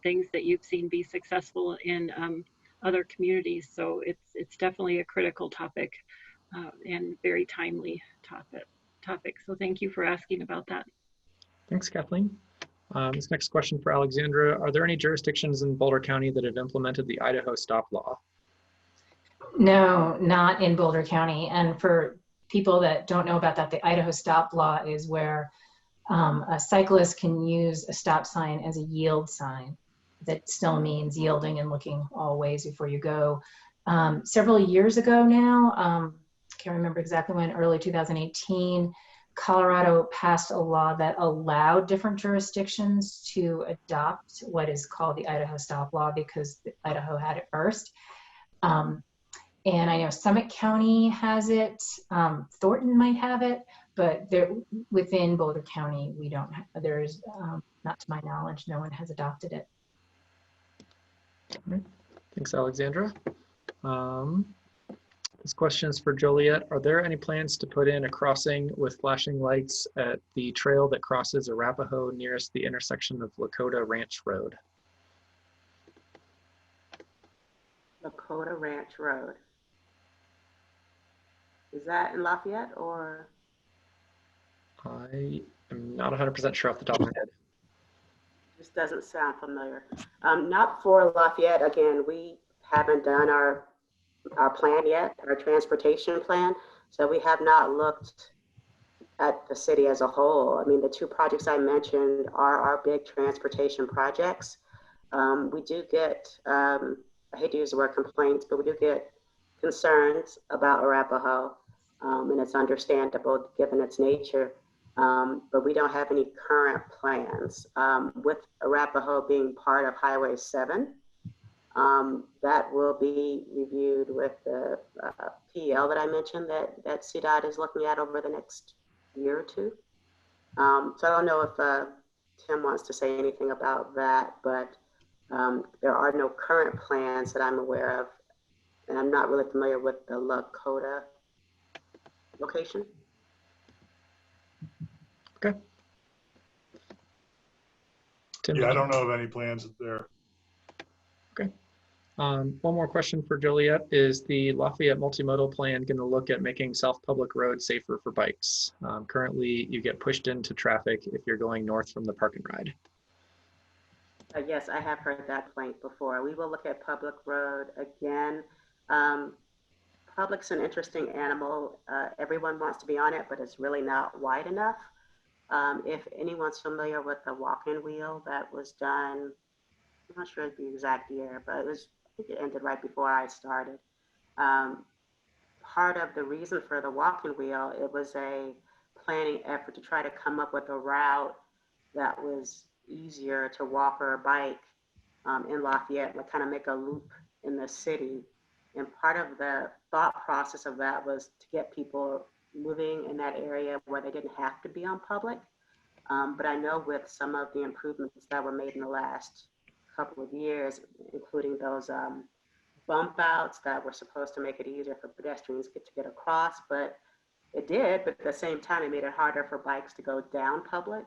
things that you've seen be successful in other communities. So it's definitely a critical topic and very timely topic. So thank you for asking about that. Thanks, Kathleen. This next question for Alexandra. Are there any jurisdictions in Boulder County that have implemented the Idaho stop law? No, not in Boulder County. And for people that don't know about that, the Idaho stop law is where a cyclist can use a stop sign as a yield sign. That still means yielding and looking all ways before you go. Several years ago now, can't remember exactly when, early 2018, Colorado passed a law that allowed different jurisdictions to adopt what is called the Idaho stop law because Idaho had it first. And I know Summit County has it, Thornton might have it, but within Boulder County, we don't have, there's, not to my knowledge, no one has adopted it. All right. Thanks, Alexandra. This question is for Joliet. Are there any plans to put in a crossing with flashing lights at the trail that crosses Arapahoe nearest the intersection of Lakota Ranch Road? Lakota Ranch Road. Is that in Lafayette or? I am not 100% sure off the top of my head. This doesn't sound familiar. Not for Lafayette. Again, we haven't done our plan yet, our transportation plan. So we have not looked at the city as a whole. I mean, the two projects I mentioned are our big transportation projects. We do get, I hate to use the word complaints, but we do get concerns about Arapahoe, and it's understandable given its nature. But we don't have any current plans. With Arapahoe being part of Highway 7, that will be reviewed with the PL that I mentioned that CDOT is looking at over the next year or two. So I don't know if Tim wants to say anything about that, but there are no current plans that I'm aware of, and I'm not really familiar with the Lakota location. Okay. Tim, Yeah, I don't know of any plans there. Okay. One more question for Joliet. Is the Lafayette multimodal plan going to look at making South Public Road safer for bikes? Currently, you get pushed into traffic if you're going north from the park and ride. Yes, I have heard that complaint before. We will look at Public Road again. Public's an interesting animal. Everyone wants to be on it, but it's really not wide enough. If anyone's familiar with the walk-in wheel that was done, I'm not sure the exact year, but it was think it ended right before I started. Part of the reason for the walking wheel, it was a planning effort to try to come up with a route that was easier to walk or bike in Lafayette, like kind of make a loop in the city. And part of the thought process of that was to get people moving in that area where they didn't have to be on public. But I know with some of the improvements that were made in the last couple of years, including those bump outs that were supposed to make it easier for pedestrians to get across, but it did, but at the same time, it made it harder for bikes to go down public.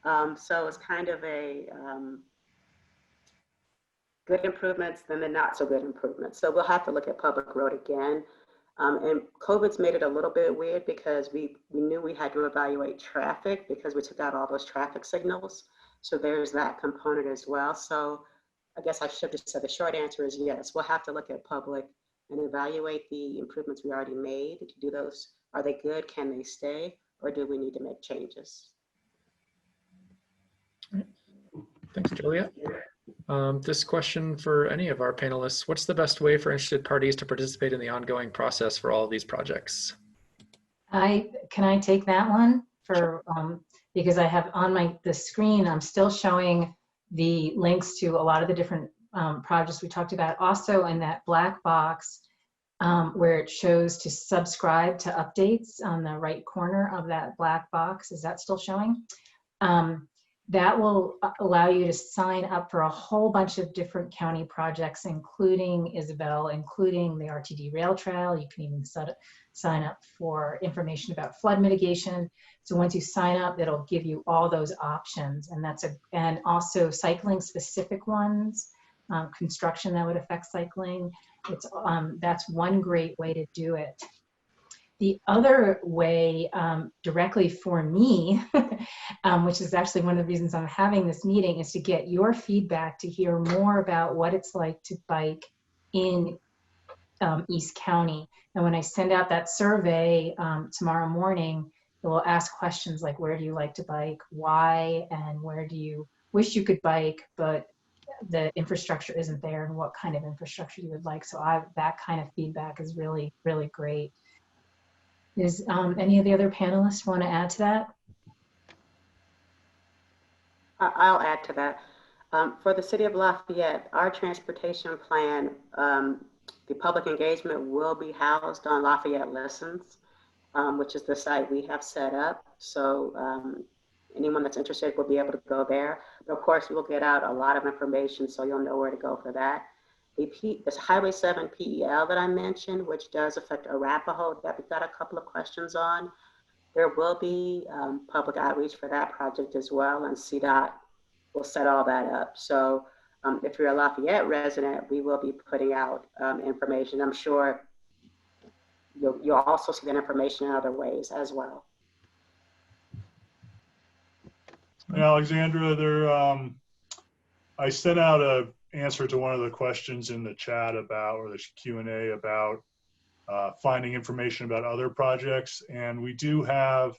So it's kind of a good improvements, then the not so good improvements. So we'll have to look at public road again. And COVID's made it a little bit weird because we knew we had to evaluate traffic because we took out all those traffic signals. So there's that component as well. So I guess I should have said the short answer is yes, we'll have to look at public and evaluate the improvements we already made. To do those, are they good? Can they stay? Or do we need to make changes? Thanks, Julia. This question for any of our panelists: what's the best way for interested parties to participate in the ongoing process for all of these projects? Can I take that one for because I have on the screen, I'm still showing the links to a lot of the different projects we talked about. Also in that black box where it shows to subscribe to updates on the right corner of that black box. Is that still showing? That will allow you to sign up for a whole bunch of different county projects, including Isabel, including the RTD Rail Trail. You can even sign up for information about flood mitigation. So once you sign up, it'll give you all those options, and and also cycling specific ones, construction that would affect cycling. That's one great way to do it. The other way, directly for me, which is actually one of the reasons I'm having this meeting, is to get your feedback, to hear more about what it's like to bike in East County. And when I send out that survey tomorrow morning, it will ask questions like, where do you like to bike, why, and where do you wish you could bike, but the infrastructure isn't there, and what kind of infrastructure you would like. So that kind of feedback is really, really great. Is any of the other panelists want to add to that? I'll add to that. For the City of Lafayette, our transportation plan, the public engagement will be housed on Lafayette Listens, which is the site we have set up. So anyone that's interested will be able to go there. But of course, we will get out a lot of information, so you'll know where to go for that. This Highway 7 PEL that I mentioned, which does affect Arapahoe, that we've got a couple of questions on. There will be public outreach for that project as well, and CDOT will set all that up. So if you're a Lafayette resident, we will be putting out information. I'm sure you'll also see that information in other ways as well. Alexandra, I sent out a answer to one of the questions in the chat about, or the Q&A about finding information about other projects. And we do have,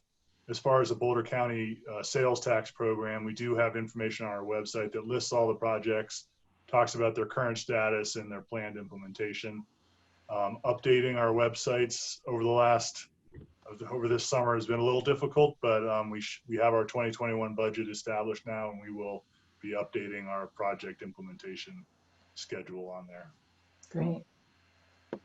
as far as the Boulder County sales tax program, we do have information on our website that lists all the projects, talks about their current status and their planned implementation. Updating our websites over this summer has been a little difficult, but we have our 2021 budget established now, and we will be updating our project implementation schedule on there. Great. All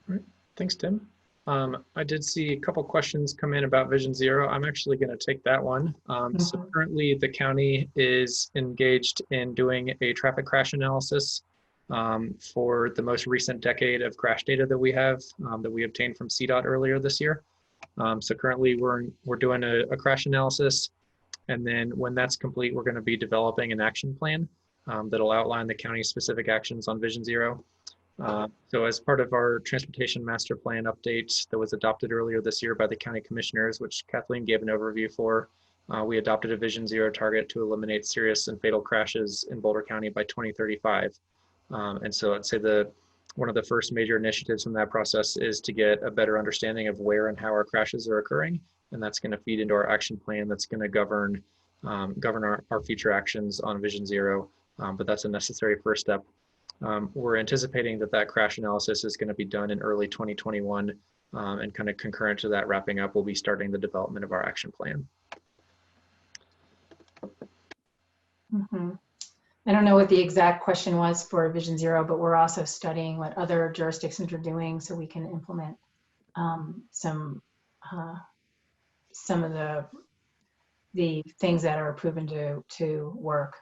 right. Thanks, Tim. I did see a couple questions come in about Vision Zero. I'm actually going to take that one. So currently the county is engaged in doing a traffic crash analysis for the most recent decade of crash data that we have that we obtained from CDOT earlier this year. So currently we're doing a crash analysis. And then when that's complete, we're going to be developing an action plan that'll outline the county's specific actions on Vision Zero. So as part of our transportation master plan update that was adopted earlier this year by the county commissioners, which Kathleen gave an overview for, we adopted a Vision Zero target to eliminate serious and fatal crashes in Boulder County by 2035. And so I'd say one of the first major initiatives in that process is to get a better understanding of where and how our crashes are occurring. And that's going to feed into our action plan that's going to govern our future actions on Vision Zero. But that's a necessary first step. We're anticipating that that crash analysis is going to be done in early 2021, and kind of concurrent to that wrapping up, we'll be starting the development of our action plan. I don't know what the exact question was for Vision Zero, but we're also studying what other jurisdictions are doing so we can implement some of the things that are proven to work.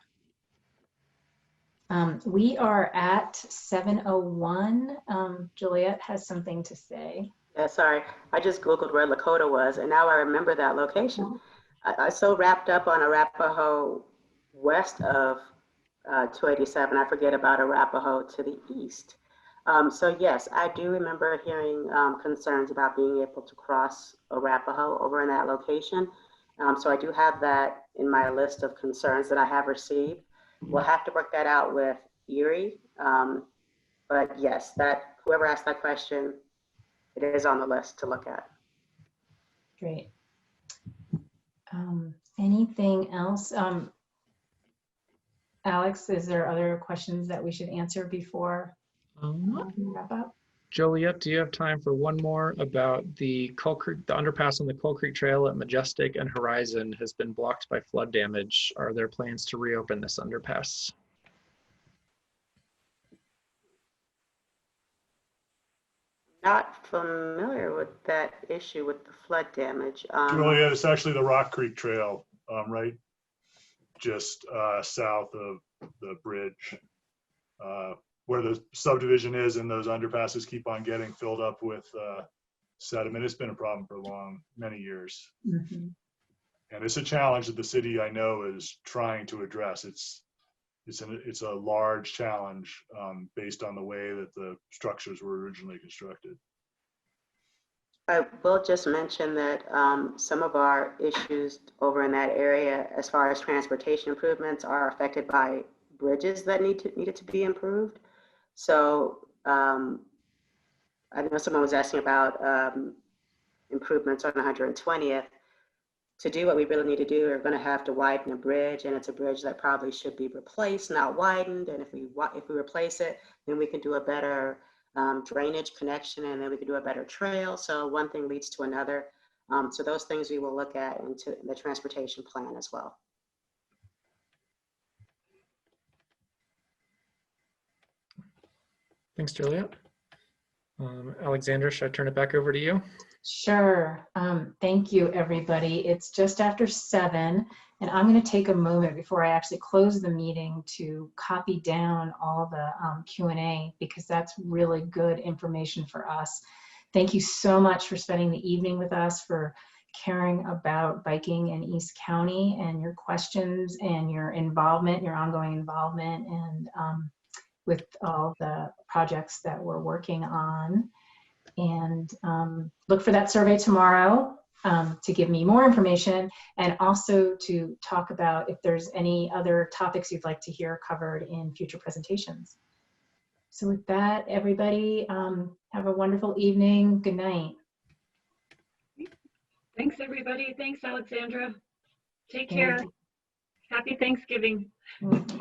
We are at 7:01. Juliet has something to say. Yeah, sorry. I just Googled where Lakota was, and now I remember that location. I so wrapped up on Arapahoe west of 287, I forget about Arapahoe to the east. So yes, I do remember hearing concerns about being able to cross Arapahoe over in that location. So I do have that in my list of concerns that I have received. We'll have to work that out with Erie. But yes, that whoever asked that question, it is on the list to look at. Great. Anything else? Alex, is there other questions that we should answer before we wrap up? Joliet, do you have time for one more about the Coal Creek, the underpass on the Coal Creek Trail at Majestic and Horizon has been blocked by flood damage. Are there plans to reopen this underpass? Not familiar with that issue with the flood damage. Juliet, it's actually the Rock Creek Trail, right just south of the bridge, where the subdivision is, and those underpasses keep on getting filled up with sediment. It's been a problem for many years. Mm-hmm. And it's a challenge that the city, I know, is trying to address. It's a large challenge based on the way that the structures were originally constructed. I will just mention that some of our issues over in that area, as far as transportation improvements, are affected by bridges that needed to be improved. So I know someone was asking about improvements on 120th. To do what we really need to do, we're going to have to widen a bridge, and it's a bridge that probably should be replaced, not widened. And if we replace it, then we can do a better drainage connection, and then we can do a better trail. So one thing leads to another. So those things we will look at into the transportation plan as well. Thanks, Juliet. Alexandra, should I turn it back over to you? Sure. Thank you, everybody. It's just after 7, and I'm going to take a moment before I actually close the meeting to copy down all the Q&A, because that's really good information for us. Thank you so much for spending the evening with us, for caring about biking in East County, and your questions and your involvement, your ongoing involvement, and with all the projects that we're working on. And look for that survey tomorrow to give me more information, and also to talk about if there's any other topics you'd like to hear covered in future presentations. So with that, everybody, have a wonderful evening. Good night. Thanks, everybody. Thanks, Alexandra. Take care. Happy Thanksgiving. Mm-hmm.